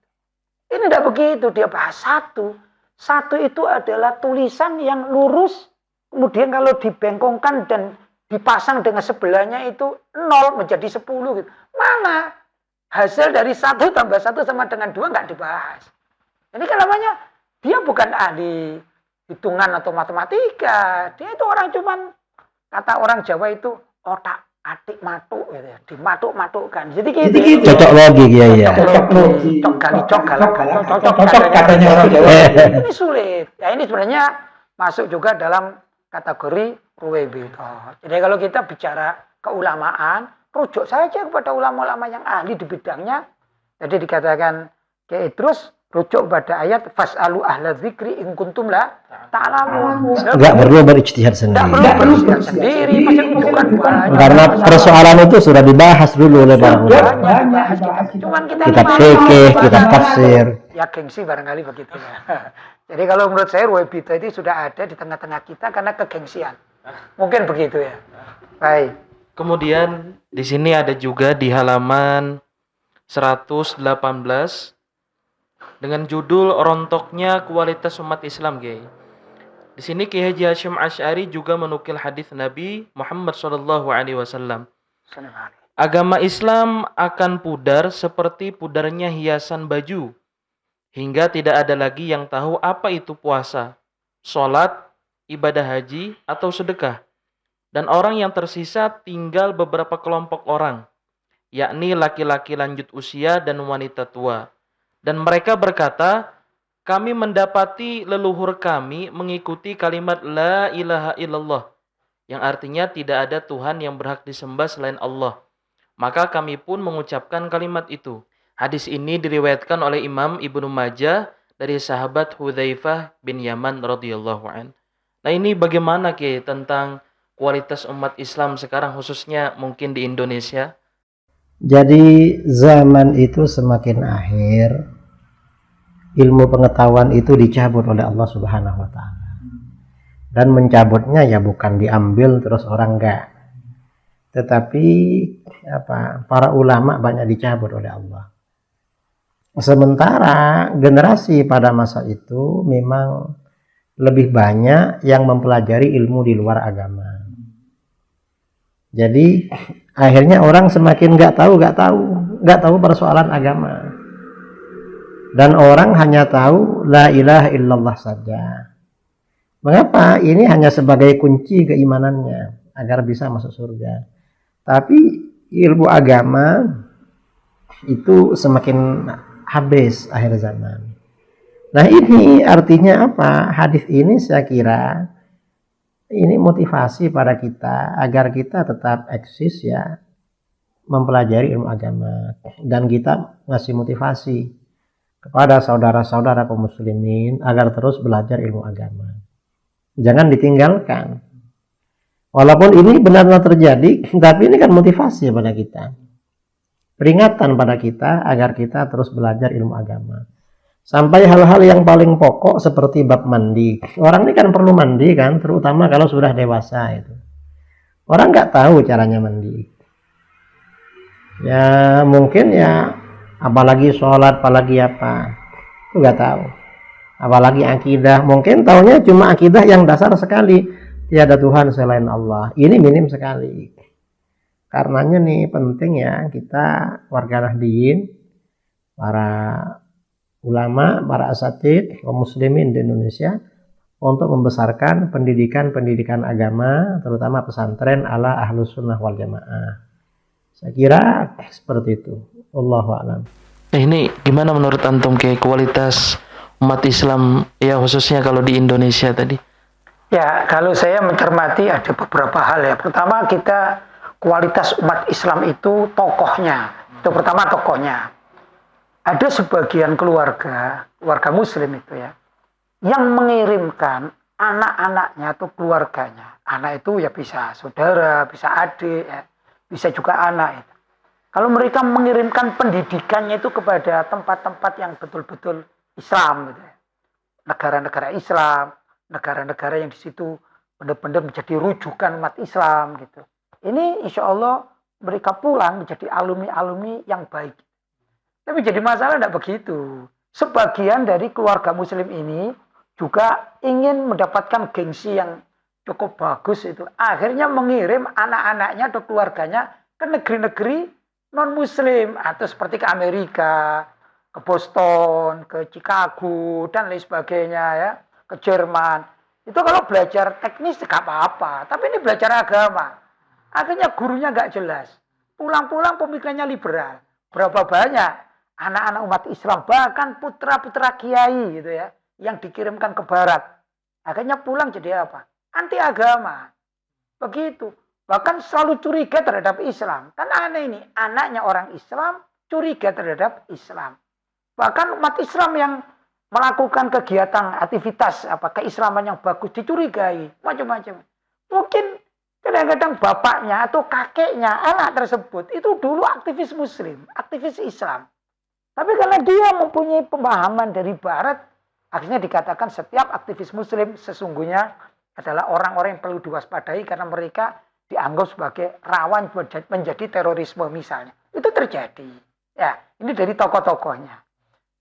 Ini tidak begitu, dia bahas 1. 1 itu adalah tulisan yang lurus. Kemudian kalau dibengkongkan dan dipasang dengan sebelahnya itu 0 menjadi 10 gitu. Mana? Hasil dari 1 tambah 1 sama dengan 2 nggak dibahas. Ini kan namanya dia bukan ahli hitungan atau matematika. Dia itu orang cuman kata orang Jawa itu otak atik matuk gitu ya. Dimatuk-matukkan. Jadi gitu. Cocok logik ya. Cocok katanya orang Jawa. Ini sulit. Ya ini sebenarnya masuk juga dalam kategori ruwebito. Jadi kalau kita bicara keulamaan, rujuk saja kepada ulama-ulama yang ahli di bidangnya. Jadi dikatakan kayak terus rujuk pada ayat fas'alu ahla dzikri in kuntum la ta'lamun. Enggak perlu berijtihad Enggak sendiri. perlu berijtihad sendiri, masih bukan banyak. Karena persoalan itu sudah dibahas dulu oleh para ulama. Banyak. Cuman kita Kitab ini fikih, malah- kitab tafsir. Ya gengsi barangkali begitu ya. Jadi kalau menurut saya ruwebito itu sudah ada di tengah-tengah kita karena kegengsian. Mungkin begitu ya. Baik. Kemudian di sini ada juga di halaman 118 dengan judul Rontoknya Kualitas Umat Islam, Kiai. Di sini Kiai Haji Hasyim Asy'ari juga menukil hadis Nabi Muhammad SAW. Agama Islam akan pudar seperti pudarnya hiasan baju, hingga tidak ada lagi yang tahu apa itu puasa, sholat, ibadah haji, atau sedekah. Dan orang yang tersisa tinggal beberapa kelompok orang, yakni laki-laki lanjut usia dan wanita tua. Dan mereka berkata, kami mendapati leluhur kami mengikuti kalimat La ilaha illallah, yang artinya tidak ada Tuhan yang berhak disembah selain Allah. Maka kami pun mengucapkan kalimat itu. Hadis ini diriwayatkan oleh Imam Ibnu Majah dari sahabat Hudzaifah bin Yaman radhiyallahu an. Nah ini bagaimana Ki tentang kualitas umat Islam sekarang khususnya mungkin di Indonesia? Jadi zaman itu semakin akhir, ilmu pengetahuan itu dicabut oleh Allah Subhanahu wa taala. Dan mencabutnya ya bukan diambil terus orang enggak. Tetapi para ulama banyak dicabut oleh Allah. Sementara generasi pada masa itu memang lebih banyak yang mempelajari ilmu di luar agama. Jadi Akhirnya orang semakin nggak tahu persoalan agama. Dan orang hanya tahu la ilaha illallah saja. Mengapa? Ini hanya sebagai kunci keimanannya agar bisa masuk surga. Tapi ilmu agama itu semakin habis akhir zaman. Nah, ini artinya apa? Hadis ini saya kira ini motivasi pada kita agar kita tetap eksis ya mempelajari ilmu agama, dan kita ngasih motivasi kepada saudara-saudara kaum muslimin agar terus belajar ilmu agama. Jangan ditinggalkan. Walaupun ini benar-benar terjadi, tapi ini kan motivasi pada kita. Peringatan pada kita agar kita terus belajar ilmu agama. Sampai hal-hal yang paling pokok seperti bab mandi. Orang ini kan perlu mandi kan, terutama kalau sudah dewasa itu. Orang nggak tahu caranya mandi. Ya mungkin ya apalagi sholat, apalagi apa, itu nggak tahu. Apalagi akidah, mungkin tahunya cuma akidah yang dasar sekali, tiada Tuhan selain Allah. Ini minim sekali. Karenanya nih penting ya kita warga Nahdliyin, para ulama, para asatidz kaum muslimin di Indonesia untuk membesarkan pendidikan agama, terutama pesantren ala Ahlus Sunnah wal Jamaah. Saya kira seperti itu. Wallahu a'lam. Ini gimana menurut antum ke kualitas umat Islam ya khususnya kalau di Indonesia tadi? Ya, kalau saya mencermati ada beberapa hal ya. Pertama, kita kualitas umat Islam itu tokohnya. Itu pertama tokohnya. Ada sebagian keluarga muslim itu ya, yang mengirimkan anak-anaknya atau keluarganya. Anak itu ya bisa saudara, bisa adik, ya, bisa juga anak itu. Kalau mereka mengirimkan pendidikannya itu kepada tempat-tempat yang betul-betul Islam gitu ya. Negara-negara Islam, negara-negara yang di situ benar-benar menjadi rujukan umat Islam gitu. Ini insya Allah mereka pulang menjadi alumni-alumni yang baik. Tapi jadi masalah tidak begitu. Sebagian dari keluarga muslim ini juga ingin mendapatkan gengsi yang cukup bagus itu. Akhirnya mengirim anak-anaknya atau keluarganya ke negeri-negeri non-muslim. Atau seperti ke Amerika, ke Boston, ke Chicago, dan lain sebagainya ya. Ke Jerman. Itu kalau belajar teknis tidak apa-apa. Tapi ini belajar agama. Akhirnya gurunya nggak jelas. Pulang-pulang pemikirannya liberal. Berapa banyak anak-anak umat Islam, bahkan putra-putra kiai gitu ya, yang dikirimkan ke barat. Akhirnya pulang jadi apa? Anti agama. Begitu. Bahkan selalu curiga terhadap Islam. Kan aneh ini, anaknya orang Islam curiga terhadap Islam. Bahkan umat Islam yang melakukan kegiatan aktivitas keislaman yang bagus dicurigai macam-macam. Mungkin kadang-kadang bapaknya atau kakeknya anak tersebut itu dulu aktivis muslim, aktivis Islam. Tapi karena dia mempunyai pemahaman dari barat, akhirnya dikatakan setiap aktivis muslim sesungguhnya adalah orang-orang yang perlu diwaspadai karena mereka dianggap sebagai rawan menjadi terorisme misalnya. Itu terjadi. Ya, ini dari tokoh-tokohnya.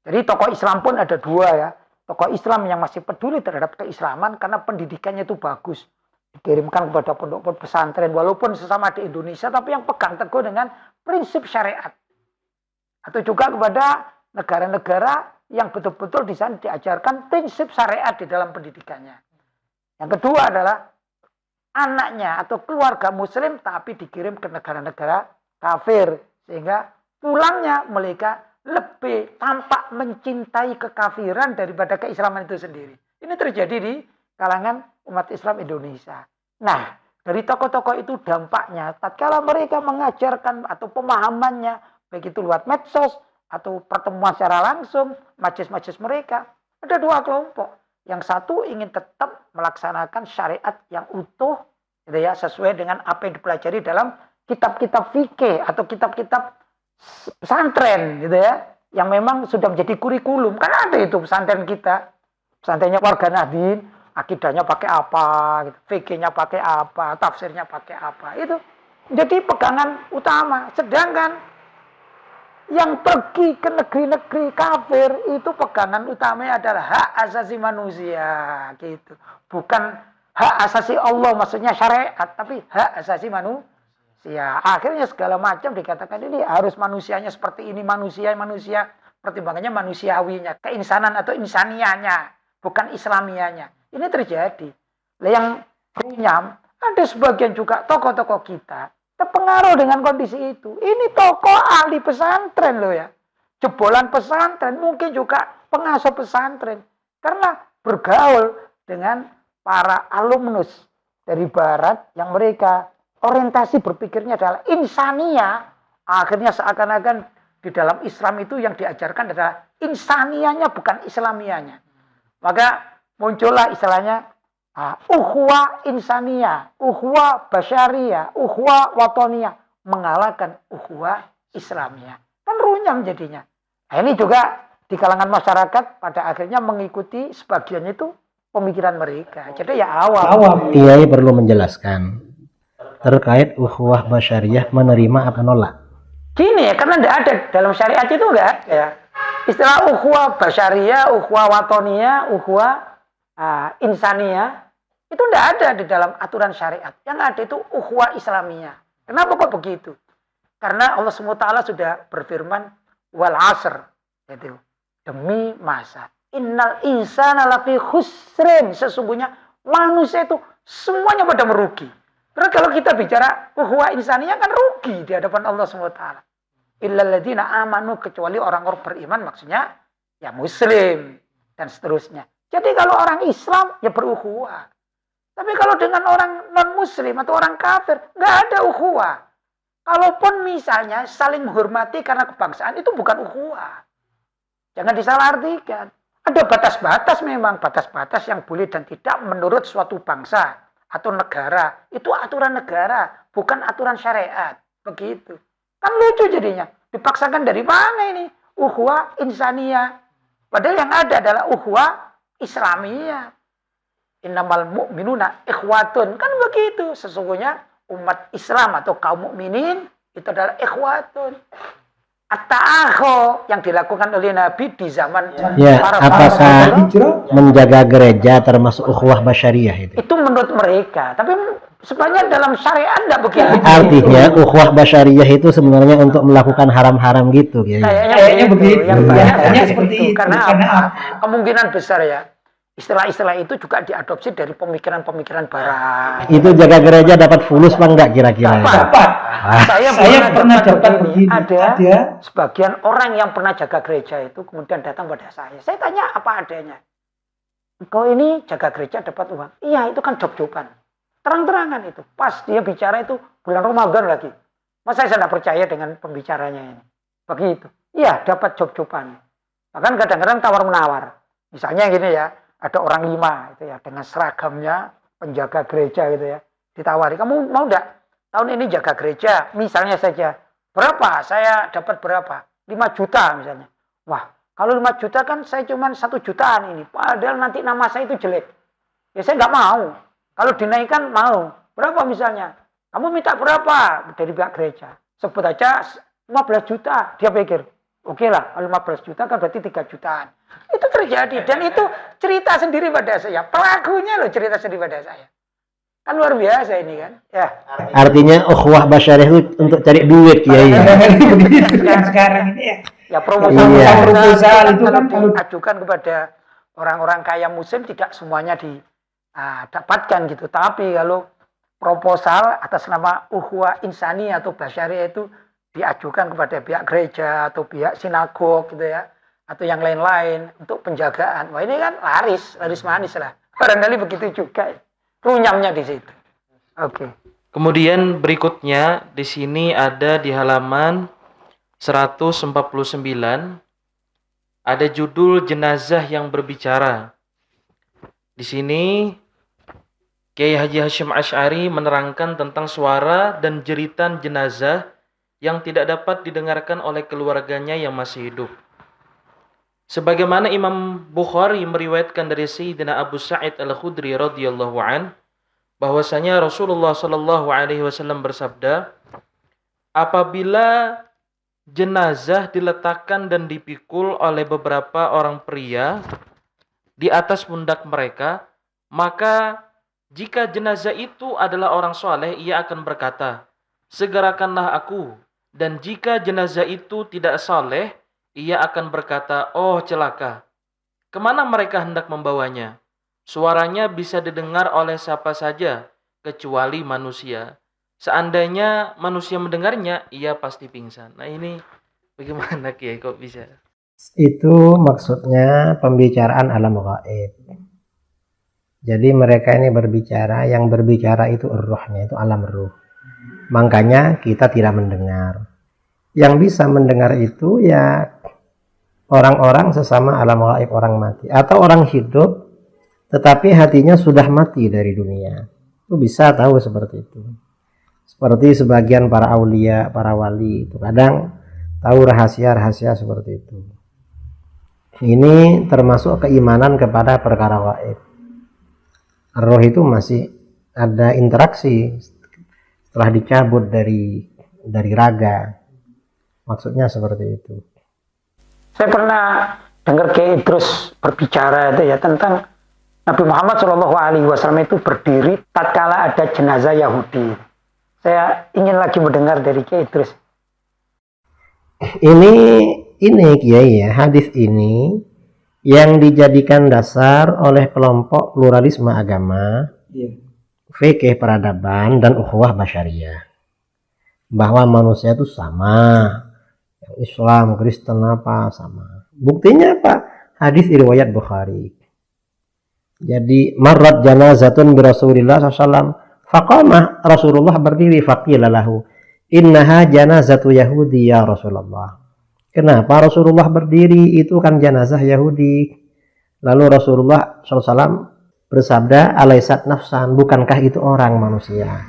Jadi tokoh Islam pun ada dua ya. Tokoh Islam yang masih peduli terhadap keislaman karena pendidikannya itu bagus. Dikirimkan kepada pondok pesantren walaupun sesama di Indonesia tapi yang pegang teguh dengan prinsip syariat. Atau juga kepada negara-negara yang betul-betul di sana diajarkan prinsip syariat di dalam pendidikannya. Yang kedua adalah anaknya atau keluarga muslim tapi dikirim ke negara-negara kafir. Sehingga pulangnya mereka lebih tampak mencintai kekafiran daripada keislaman itu sendiri. Ini terjadi di kalangan umat Islam Indonesia. Nah, dari tokoh-tokoh itu dampaknya, tatkala mereka mengajarkan atau pemahamannya, baik itu lewat medsos atau pertemuan secara langsung, majelis-majelis mereka, ada dua kelompok. Yang satu ingin tetap melaksanakan syariat yang utuh, gitu ya, sesuai dengan apa yang dipelajari dalam kitab-kitab fikih atau kitab-kitab pesantren, gitu ya, yang memang sudah menjadi kurikulum. Kan ada itu pesantren kita, pesantrennya warga Nahdliyin, akidahnya pakai apa, gitu. Fikihnya pakai apa, tafsirnya pakai apa, itu jadi pegangan utama. Sedangkan yang pergi ke negeri-negeri kafir itu pegangan utamanya adalah hak asasi manusia, gitu. Bukan hak asasi Allah, maksudnya syariat, tapi hak asasi manusia. manusia. Akhirnya segala macam dikatakan ini harus manusianya seperti ini, manusia, pertimbangannya manusiawinya, keinsanan atau insanianya, bukan islamianya. Ini terjadi. Yang runyam, ada sebagian juga tokoh-tokoh kita terpengaruh dengan kondisi itu. Ini tokoh ahli pesantren loh ya. Jebolan pesantren, mungkin juga pengasuh pesantren. Karena bergaul dengan para alumnus dari barat yang mereka orientasi berpikirnya adalah insania. Akhirnya seakan-akan di dalam Islam itu yang diajarkan adalah insanianya bukan islamianya. Maka muncullah istilahnya ukhuwah insania, ukhuwah basyariyah, ukhuwah watoniyah, mengalahkan ukhuwah Islamiyah. Kan runyam jadinya. Nah, ini juga di kalangan masyarakat pada akhirnya mengikuti sebagian itu pemikiran mereka. Jadi ya awam. Kiai perlu menjelaskan terkait ukhuwah basyariyah, menerima apa nolak. Gini ya, karena tidak ada dalam syariat itu enggak ada ya. Istilah ukhuwah basyariyah, ukhuwah watoniyah, ukhuwah insaniyah itu tidak ada di dalam aturan syariat. Yang ada itu ukhuwah Islamiyah. Kenapa kok begitu? Karena Allah SWT sudah berfirman wal asr, itu demi masa. Innal insana lafi khusrin, sesungguhnya manusia itu semuanya pada merugi. Terus kalau kita bicara ukhuwah insaniyah kan rugi di hadapan Allah SWT. Illal ladzina amanu, kecuali orang-orang beriman, maksudnya ya muslim dan seterusnya. Jadi kalau orang Islam ya berukhuwah. Tapi kalau dengan orang non-muslim atau orang kafir nggak ada ukhuwah. Kalaupun misalnya saling menghormati karena kebangsaan, itu bukan ukhuwah. Jangan disalahartikan. Ada batas-batas memang, batas-batas yang boleh dan tidak menurut suatu bangsa atau negara. Itu aturan negara, bukan aturan syariat. Begitu. Kan lucu jadinya. Dipaksakan dari mana ini? Ukhuwah insaniyah. Padahal yang ada adalah ukhuwah Islamiyah. Innamal mu'minuna ikhwatun. Kan begitu. Sesungguhnya umat Islam atau kaum mukminin itu adalah ikhwatun. At-ta'akho yang dilakukan oleh Nabi di zaman para apakah menjaga gereja termasuk ukhuwah basyariyah itu? Itu menurut mereka. Tapi sebenarnya dalam syariat tidak begitu. Artinya ukhuwah basyariyah itu sebenarnya untuk melakukan haram-haram gitu ya. Kayaknya begitu. Yang Kayaknya seperti itu. Karena kemungkinan besar ya. Istilah-istilah itu juga diadopsi dari pemikiran-pemikiran barat. Itu jaga gereja dapat fulus apa enggak kira-kira? Dapat. Saya pernah dapat begini. Ada sebagian orang yang pernah jaga gereja itu kemudian datang pada saya. Saya tanya apa adanya. Engkau ini jaga gereja dapat uang? Iya, itu kan job-joban. Terang-terangan itu. Pas dia bicara itu bulan Ramadan lagi. Masa saya tidak percaya dengan pembicaranya ini? Begitu. Iya, dapat job-joban. Bahkan kadang-kadang tawar-menawar. Misalnya gini ya. Ada orang 5 itu ya dengan seragamnya penjaga gereja gitu ya. Ditawari, "Kamu mau enggak tahun ini jaga gereja?" Misalnya saja. "Berapa?" "Saya dapat berapa?" 5 juta misalnya. Wah, kalau 5 juta kan saya cuma 1 jutaan ini. Padahal nanti nama saya itu jelek. Ya saya nggak mau. Kalau dinaikkan mau. Berapa misalnya? "Kamu minta berapa?" Dari pihak gereja. Sebut aja 15 juta. Dia pikir, oke lah, 15 juta kan berarti 3 jutaan. Itu terjadi. Dan itu cerita sendiri pada saya. Pelakunya loh cerita sendiri pada saya. Kan luar biasa ini kan. Ya. Artinya ukhuwah basyariyah itu untuk cari duit Kiai. Yang sekarang ini ya. Ya proposal itu kan diajukan kepada orang-orang kaya muslim tidak semuanya didapatkan gitu. Tapi kalau proposal atas nama ukhuwah insani atau basyariyah itu diajukan kepada pihak gereja atau pihak sinagog gitu ya, atau yang lain-lain untuk penjagaan. Wah ini kan laris manis lah. Barangkali begitu juga runyamnya di situ. Oke. Kemudian berikutnya di sini ada di halaman 149 ada judul jenazah yang berbicara. Di sini Kiai Haji Hasyim Asy'ari menerangkan tentang suara dan jeritan jenazah yang tidak dapat didengarkan oleh keluarganya yang masih hidup. Sebagaimana Imam Bukhari meriwayatkan dari Sayyidina Abu Sa'id Al-Khudri radhiyallahu an, bahwasanya Rasulullah sallallahu alaihi wasallam bersabda, apabila jenazah diletakkan dan dipikul oleh beberapa orang pria di atas pundak mereka, maka jika jenazah itu adalah orang soleh, ia akan berkata, segerakanlah aku. Dan jika jenazah itu tidak saleh, ia akan berkata, oh celaka. Kemana mereka hendak membawanya? Suaranya bisa didengar oleh siapa saja, kecuali manusia. Seandainya manusia mendengarnya, ia pasti pingsan. Nah ini bagaimana Kiai kok bisa? Itu maksudnya pembicaraan alam gaib. Jadi mereka ini berbicara, yang berbicara itu rohnya, itu alam ruh. Makanya kita tidak mendengar. Yang bisa mendengar itu ya orang-orang sesama alam gaib, orang mati. Atau orang hidup, tetapi hatinya sudah mati dari dunia. Itu bisa tahu seperti itu. Seperti sebagian para aulia, para wali itu kadang tahu rahasia-rahasia seperti itu. Ini termasuk keimanan kepada perkara gaib. Roh itu masih ada interaksi setelah dicabut dari raga. Maksudnya seperti itu. Saya pernah dengar Kiai Idrus berbicara itu ya tentang Nabi Muhammad SAW itu berdiri tatkala ada jenazah Yahudi. Saya ingin lagi mendengar dari Kiai Idrus. Ini Kiai ya, hadis ini yang dijadikan dasar oleh kelompok pluralisme agama, fikih peradaban dan ukhuwah basyariah, bahwa manusia itu sama, yang Islam, Kristen apa sama. Buktinya apa? Hadis riwayat Bukhari. Jadi marrat janazatun bi Rasulillah SAW, faqama, Rasulullah berdiri, faqila lahu innaha janazatu Yahudi ya Rasulullah. Kenapa Rasulullah berdiri? Itu kan jenazah Yahudi. Lalu Rasulullah SAW bersabda, alaisat nafsan, bukankah itu orang manusia?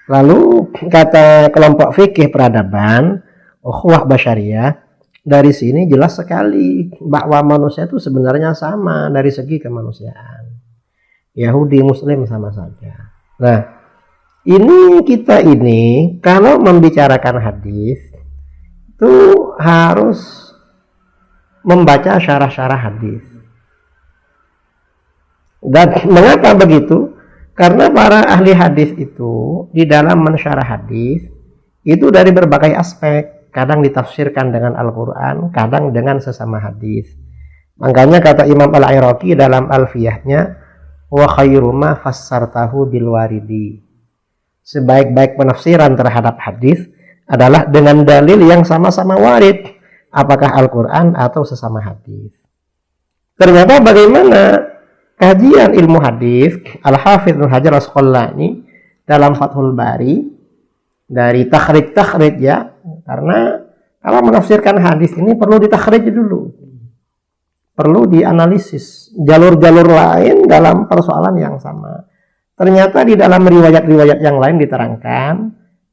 Lalu kata kelompok fikih peradaban, ukhuwah basyariah, dari sini jelas sekali bahwa manusia itu sebenarnya sama dari segi kemanusiaan. Yahudi, Muslim sama saja. Nah, kita ini kalau membicarakan hadis itu harus membaca syarah-syarah hadis. Dan mengapa begitu? Karena para ahli hadis itu di dalam mensyarah hadis itu dari berbagai aspek. Kadang ditafsirkan dengan Al-Quran, kadang dengan sesama hadis. Makanya kata Imam Al-Iraqi dalam Alfiyahnya, wa khairu ma fassartahu bil waridi. Sebaik-baik penafsiran terhadap hadis adalah dengan dalil yang sama-sama warid, apakah Al-Quran atau sesama hadis. Ternyata bagaimana kajian ilmu hadis Al-Hafidz Ibnu Hajar Al-Asqalani dalam Fathul Bari dari takhrij ya, karena kalau menafsirkan hadis ini perlu ditakhrij dulu, perlu dianalisis jalur-jalur lain dalam persoalan yang sama. Ternyata di dalam riwayat-riwayat yang lain diterangkan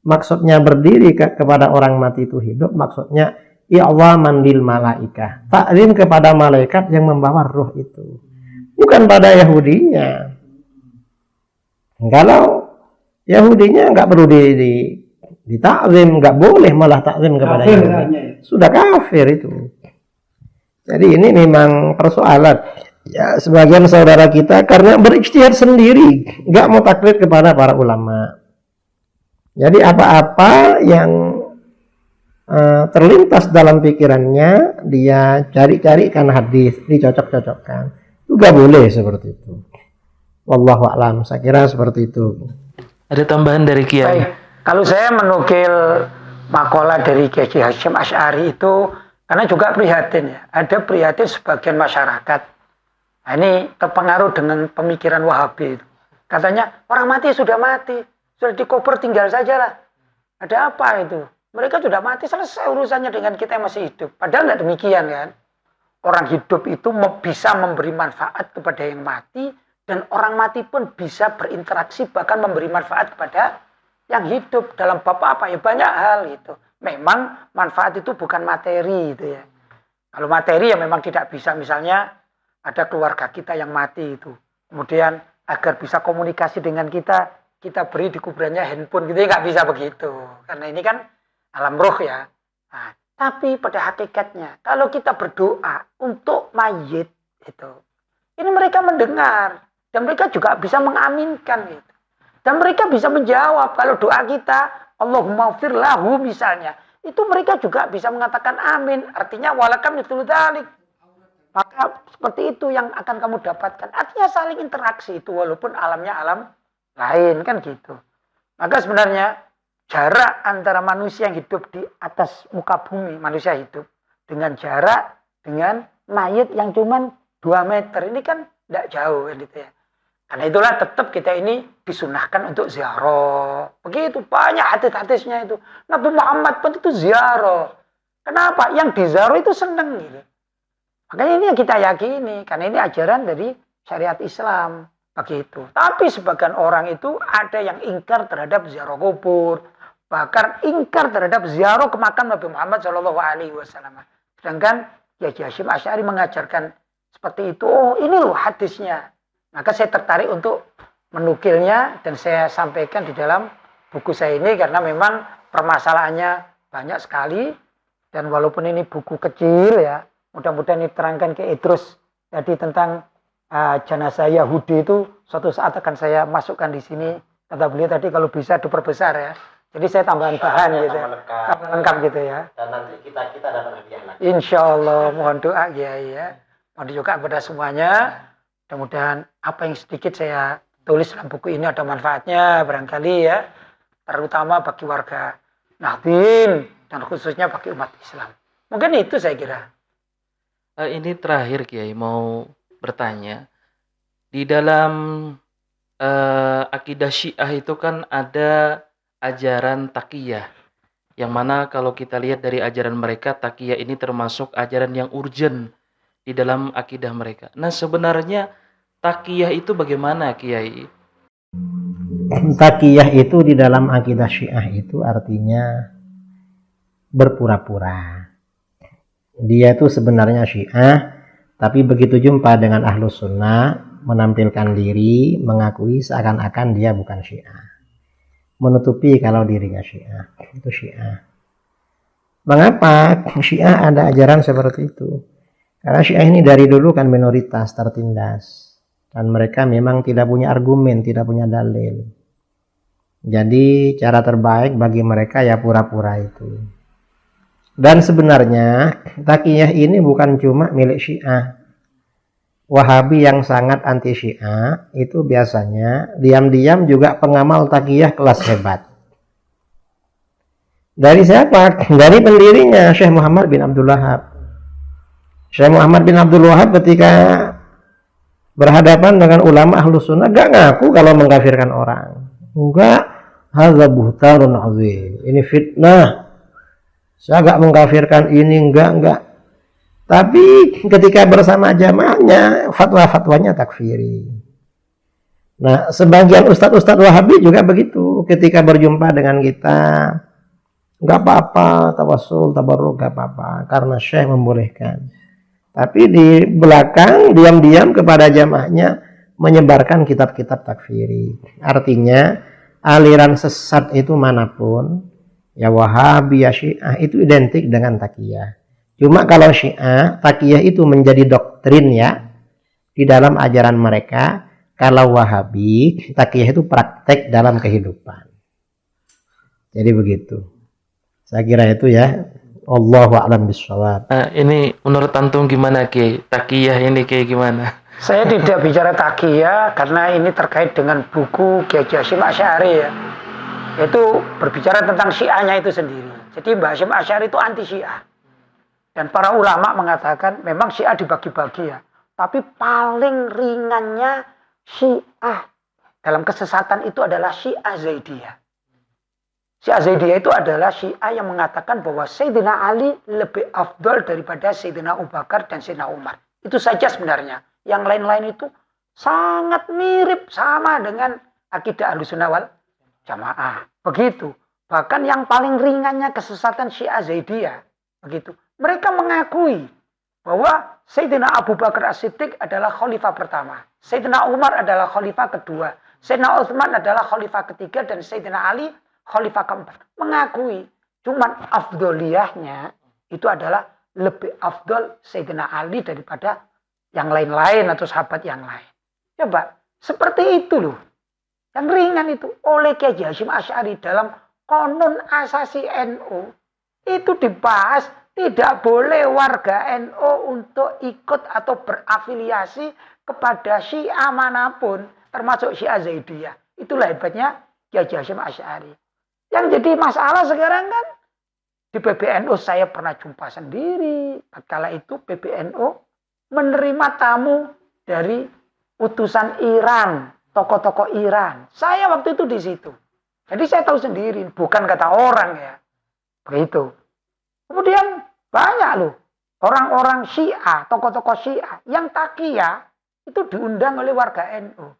maksudnya berdiri kepada orang mati itu hidup, maksudnya i'dhaman lil malaikah, takzim kepada malaikat yang membawa ruh itu, bukan pada Yahudinya. Kalau Yahudinya nggak perlu ditakzim, nggak boleh malah takzim kepada Yahudi, sudah kafir itu. Jadi ini memang persoalan ya, sebagian saudara kita karena berijtihad sendiri, nggak mau taklid kepada para ulama. Jadi apa-apa yang terlintas dalam pikirannya dia cari-carikan hadis, dicocok-cocokkan. Itu nggak boleh seperti itu. Wallahu a'lam, saya kira seperti itu. Ada tambahan dari Kiai? Baik, kalau saya menukil makalah dari Kiai Hasyim Asy'ari itu karena juga prihatin ya. Ada prihatin sebagian masyarakat. Nah, ini terpengaruh dengan pemikiran Wahabi itu. Katanya orang mati sudah mati, sudah dikubur tinggal sajalah. Ada apa itu? Mereka sudah mati, selesai urusannya dengan kita yang masih hidup. Padahal tidak demikian kan. Orang hidup itu bisa memberi manfaat kepada yang mati, dan orang mati pun bisa berinteraksi bahkan memberi manfaat kepada yang hidup. Dalam bab apa ya, banyak hal itu. Memang manfaat itu bukan materi itu ya. Kalau materi ya memang tidak bisa, misalnya ada keluarga kita yang mati itu, kemudian agar bisa komunikasi dengan kita beri di kuburannya handphone gitu ya, nggak bisa begitu, karena ini kan alam roh ya. Nah, tapi pada hakikatnya kalau kita berdoa untuk mayit itu, ini mereka mendengar dan mereka juga bisa mengaminkan gitu, dan mereka bisa menjawab kalau doa kita Allahumma fir lahu misalnya. Itu mereka juga bisa mengatakan amin. Artinya walakam mithlu dzalik. Maka seperti itu yang akan kamu dapatkan. Artinya saling interaksi itu walaupun alamnya alam lain kan gitu. Maka sebenarnya jarak antara manusia yang hidup di atas muka bumi, manusia hidup, dengan jarak dengan mayit yang cuman 2 meter. Ini kan tidak jauh kan gitu ya. Karena itulah tetap kita ini disunahkan untuk ziarah. Begitu banyak hadis-hadisnya itu. Nabi Muhammad pun itu ziarah. Kenapa? Yang diziarah itu seneng gitu. Makanya ini yang kita yakini, karena ini ajaran dari syariat Islam, begitu. Tapi sebagian orang itu ada yang ingkar terhadap ziarah kubur, bahkan ingkar terhadap ziarah ke makam Nabi Muhammad SAW. Sedangkan Kiai Hasyim Asy'ari mengajarkan seperti itu. Oh, ini loh hadisnya. Maka saya tertarik untuk menukilnya dan saya sampaikan di dalam buku saya ini karena memang permasalahannya banyak sekali dan walaupun ini buku kecil ya. Mudah-mudahan diterangkan ke Idrus. Jadi tentang jenazah Yahudi itu suatu saat akan saya masukkan di sini. Kata beliau tadi kalau bisa diperbesar ya. Jadi saya tambahan bahan gitu ya. Tambah lengkap gitu ya. Dan nanti kita dapat hadiah lagi. Insya Allah mohon doa ya. Mohon doa kepada semuanya. Mudah-mudahan apa yang sedikit saya tulis dalam buku ini ada manfaatnya barangkali ya. Terutama bagi warga Nahdien dan khususnya bagi umat Islam. Mungkin itu saya kira. Ini terakhir Kiai mau bertanya. Di dalam akidah Syiah itu kan ada ajaran taqiyah. Yang mana kalau kita lihat dari ajaran mereka, taqiyah ini termasuk ajaran yang urgent di dalam akidah mereka. Nah, sebenarnya taqiyah itu bagaimana Kiai? Taqiyah itu di dalam akidah Syiah itu artinya berpura-pura. Dia itu sebenarnya Syiah, tapi begitu jumpa dengan Ahlus Sunnah, menampilkan diri, mengakui seakan-akan dia bukan Syiah. Menutupi kalau dirinya Syiah. Itu Syiah. Mengapa Syiah ada ajaran seperti itu? Karena Syiah ini dari dulu kan minoritas, tertindas. Dan mereka memang tidak punya argumen, tidak punya dalil. Jadi cara terbaik bagi mereka ya pura-pura itu. Dan sebenarnya taqiyah ini bukan cuma milik Syiah. Wahabi yang sangat anti Syiah itu biasanya diam-diam juga pengamal taqiyah kelas hebat. Dari siapa? Dari pendirinya Syekh Muhammad bin Abdul Wahab. Syekh Muhammad bin Abdul Wahab ketika berhadapan dengan ulama Ahlus Sunnah gak ngaku kalau mengkafirkan orang. Enggak, hadza buhtarun azim. Ini fitnah. Saya gak mengkafirkan ini, enggak. Tapi ketika bersama jamaahnya, fatwa-fatwanya takfiri. Nah, sebagian ustadz-ustadz Wahabi juga begitu. Ketika berjumpa dengan kita, enggak apa-apa, tawassul, tabarruk, enggak apa-apa. Karena Syekh membolehkan. Tapi di belakang, diam-diam kepada jamaahnya, menyebarkan kitab-kitab takfiri. Artinya, aliran sesat itu manapun, ya Wahabi, ya Syiah itu identik dengan taqiyah. Cuma kalau Syiah, taqiyah itu menjadi doktrin ya di dalam ajaran mereka. Kalau Wahabi, taqiyah itu praktek dalam kehidupan. Jadi begitu. Saya kira itu ya. Allahu a'lam bishawab. Ini menurut antum gimana Kiai? Taqiyah ini kayak gimana? Saya tidak bicara taqiyah karena ini terkait dengan buku Kiai Hasyim Asy'ari ya. Itu berbicara tentang Syiahnya itu sendiri. Jadi Mbah Hasyim Asy'ari itu anti Syiah. Dan para ulama mengatakan memang Syiah dibagi-bagi ya. Tapi paling ringannya Syiah dalam kesesatan itu adalah Syiah Zaidiyah. Syiah Zaidiyah itu adalah Syiah yang mengatakan bahwa Sayyidina Ali lebih afdal daripada Sayyidina Abu Bakar dan Sayyidina Umar. Itu saja sebenarnya. Yang lain-lain itu sangat mirip sama dengan akidah Ahlussunnah wal Jamaah. Begitu. Bahkan yang paling ringannya kesesatan Syiah Zaidiyah. Begitu. Mereka mengakui bahwa Sayyidina Abu Bakar As-Siddiq adalah khalifah pertama. Sayyidina Umar adalah khalifah kedua. Sayyidina Utsman adalah khalifah ketiga. Dan Sayyidina Ali khalifah keempat. Mengakui. Cuman afdoliyahnya itu adalah lebih afdol Sayyidina Ali daripada yang lain-lain atau sahabat yang lain. Coba. Seperti itu loh. Yang ringan itu oleh Kiai Hasyim Asy'ari dalam konon asasi NU itu dibahas tidak boleh warga NU untuk ikut atau berafiliasi kepada Syiah manapun, termasuk Syiah Zaidiyah. Itulah hebatnya Kiai Haji Hasyim Asy'ari. Yang jadi masalah sekarang kan di PBNU saya pernah jumpa sendiri. Kala itu PBNU menerima tamu dari utusan Iran, tokoh-tokoh Iran. Saya waktu itu di situ. Jadi saya tahu sendiri, bukan kata orang ya. Begitu. Kemudian banyak loh orang-orang Syiah, tokoh-tokoh Syiah yang takiyah itu diundang oleh warga NU.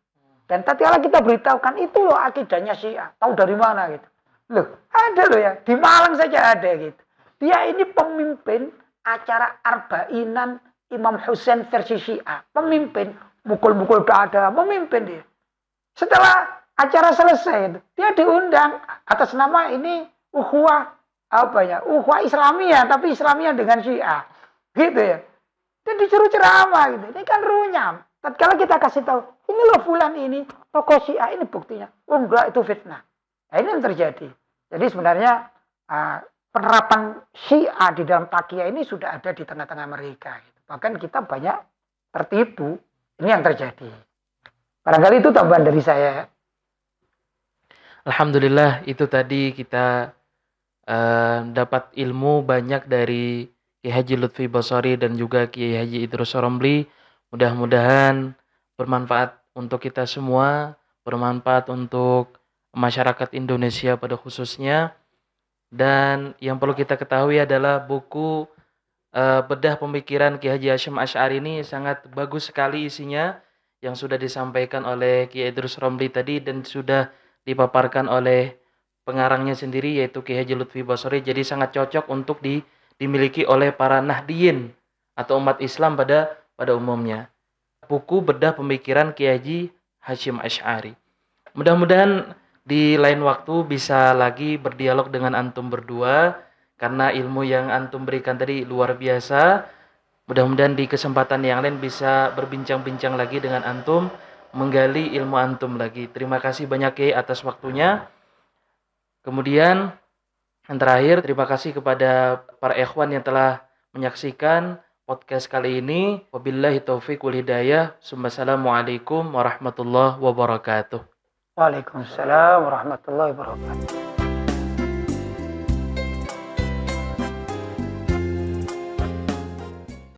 Dan tatkala kita beritahukan itu loh akidahnya Syiah. Tahu dari mana gitu. Loh, ada loh ya. Di Malang saja ada gitu. Dia ini pemimpin acara Arbainan Imam Husain versi Syiah. Pemimpin. Mukul-mukul dada. Memimpin dia. Setelah acara selesai, dia diundang atas nama ini ukhuwah ukhuwah Islamiyah, tapi Islamiyah dengan Syiah. Gitu ya. Dan disuruh ceramah gitu. Ini kan runyam. Tatkala kita kasih tahu, ini loh fulan ini, tokoh Syiah ini buktinya. Oh enggak, itu fitnah. Nah, ini yang terjadi. Jadi sebenarnya penerapan Syiah di dalam takiyah ini sudah ada di tengah-tengah mereka. Gitu. Bahkan kita banyak tertipu. Ini yang terjadi. Barangkali itu tambahan dari saya. Alhamdulillah, itu tadi kita dapat ilmu banyak dari Kiai Haji Lutfi Basori dan juga Kiai Haji Idrus Romli. Mudah-mudahan bermanfaat untuk kita semua, bermanfaat untuk masyarakat Indonesia pada khususnya. Dan yang perlu kita ketahui adalah buku Bedah Pemikiran Kiai Haji Hasyim Asy'ari ini sangat bagus sekali isinya, yang sudah disampaikan oleh Kiai Idrus Romli tadi dan sudah dipaparkan oleh pengarangnya sendiri yaitu Kiai Haji Lutfi Basori. Jadi sangat cocok untuk dimiliki oleh para Nahdiyin atau umat Islam pada umumnya. Buku Bedah Pemikiran Kiai Haji Hasyim Asy'ari. Mudah-mudahan di lain waktu bisa lagi berdialog dengan antum berdua karena ilmu yang antum berikan tadi luar biasa. Mudah-mudahan di kesempatan yang lain bisa berbincang-bincang lagi dengan antum, menggali ilmu antum lagi. Terima kasih banyak Kiai atas waktunya. Kemudian yang terakhir, terima kasih kepada para ikhwan yang telah menyaksikan podcast kali ini. Wabillahi taufiq wal hidayah. Assalamualaikum warahmatullahi wabarakatuh. Waalaikumsalam warahmatullahi wabarakatuh.